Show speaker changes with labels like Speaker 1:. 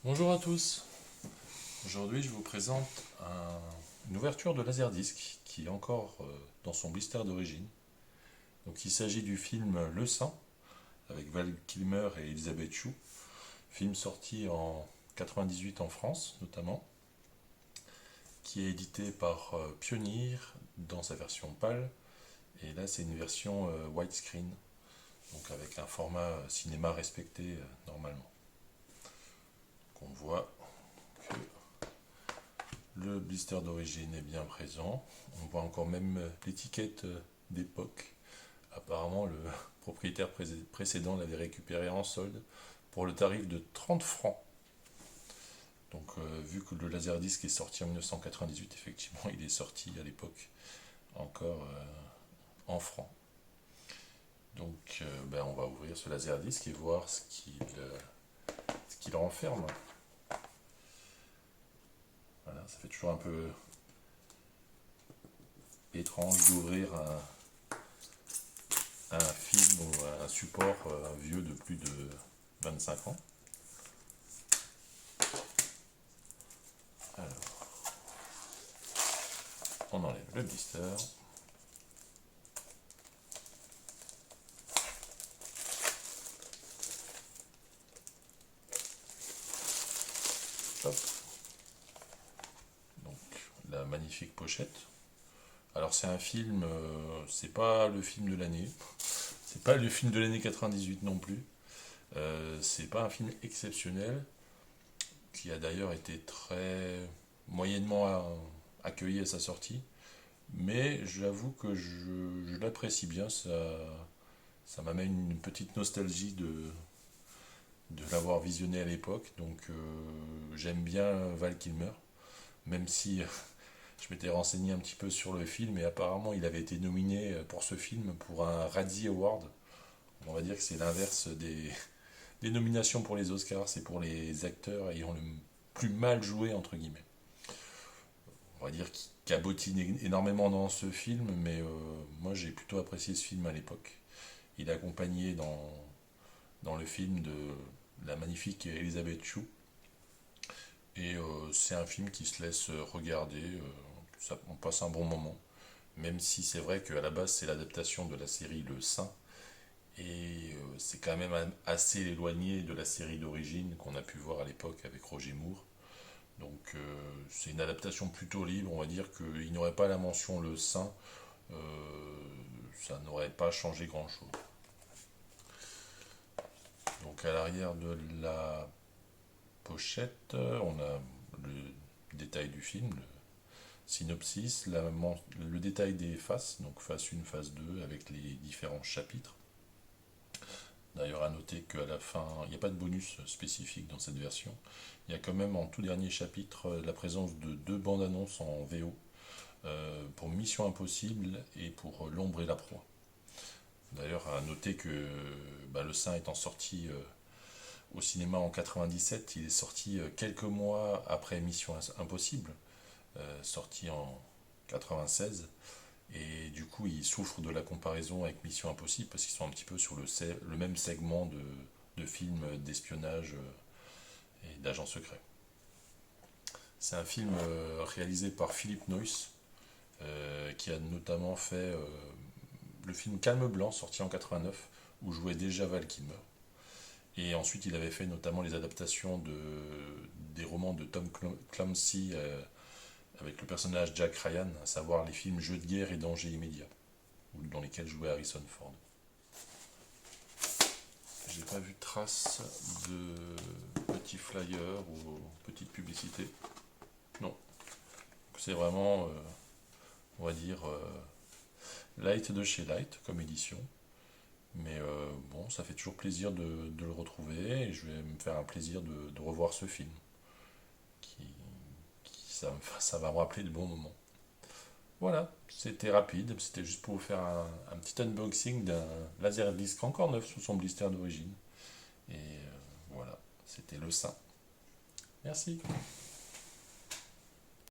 Speaker 1: Bonjour à tous. Aujourd'hui, je vous présente une ouverture de Laserdisc qui est encore dans son blister d'origine. Donc, il s'agit du film Le Saint avec Val Kilmer et Elisabeth Shue, film sorti en 98 en France notamment, qui est édité par Pioneer dans sa version PAL. Et là, c'est une version widescreen, donc avec un format cinéma respecté normalement. Donc, on voit que le blister d'origine est bien présent. On voit encore même l'étiquette d'époque. Apparemment, le propriétaire précédent l'avait récupéré en solde pour le tarif de 30 francs. Donc, vu que le Laserdisc est sorti en 1998, effectivement, il est sorti à l'époque encore en francs. Donc, on va ouvrir ce Laserdisc et voir ce qu'il renferme. Voilà, ça fait toujours un peu étrange d'ouvrir un film ou un support vieux de plus de 25 ans. Alors, on enlève le blister. Hop. Donc, la magnifique pochette. Alors, c'est un film, c'est pas le film de l'année. C'est pas le film de l'année 98 non plus. C'est pas un film exceptionnel, qui a d'ailleurs été très moyennement accueilli à sa sortie. Mais j'avoue que je l'apprécie bien. Ça m'amène une petite nostalgie de l'avoir visionné à l'époque. Donc j'aime bien Val Kilmer, même si je m'étais renseigné un petit peu sur le film et apparemment il avait été nominé pour ce film pour un Razzie Award. On va dire que c'est l'inverse des nominations pour les Oscars, c'est pour les acteurs ayant le plus mal joué entre guillemets. On va dire qu'il cabotine énormément dans ce film, mais moi j'ai plutôt apprécié ce film à l'époque. Il est accompagné dans le film de la magnifique Elisabeth Shue. Et c'est un film qui se laisse regarder, on passe un bon moment. Même si c'est vrai qu'à la base c'est l'adaptation de la série Le Saint. Et c'est quand même assez éloigné de la série d'origine qu'on a pu voir à l'époque avec Roger Moore. Donc c'est une adaptation plutôt libre, on va dire qu'il n'y aurait pas la mention Le Saint, euh, ça n'aurait pas changé grand-chose. Donc à l'arrière de la pochette, on a le détail du film, le synopsis, le détail des faces, donc phase 1, phase 2, avec les différents chapitres. D'ailleurs, à noter qu'à la fin, il n'y a pas de bonus spécifique dans cette version. Il y a quand même en tout dernier chapitre la présence de deux bandes annonces en VO pour Mission Impossible et pour L'Ombre et la Proie. D'ailleurs, à noter que Le Saint étant sorti au cinéma en 97, il est sorti quelques mois après Mission Impossible, sorti en 96. Et du coup, il souffre de la comparaison avec Mission Impossible parce qu'ils sont un petit peu sur le même segment de films d'espionnage et d'agents secrets. C'est un film réalisé par Philippe Noyce, qui a notamment fait le film Calme Blanc, sorti en 89, où jouait déjà Val Kilmer. Et ensuite, il avait fait notamment les adaptations des romans de Tom Clancy avec le personnage Jack Ryan, à savoir les films Jeux de guerre et Danger immédiat, dans lesquels jouait Harrison Ford. J'ai pas vu trace de petits flyers ou petites publicités. Non. C'est vraiment, on va dire, light de chez light comme édition. Mais bon, ça fait toujours plaisir de le retrouver et je vais me faire un plaisir de revoir ce film. Qui, ça va me rappeler de bons moments. Voilà, c'était rapide, c'était juste pour vous faire un petit unboxing d'un Laserdisc encore neuf sous son blister d'origine. Et voilà, c'était Le Saint. Merci.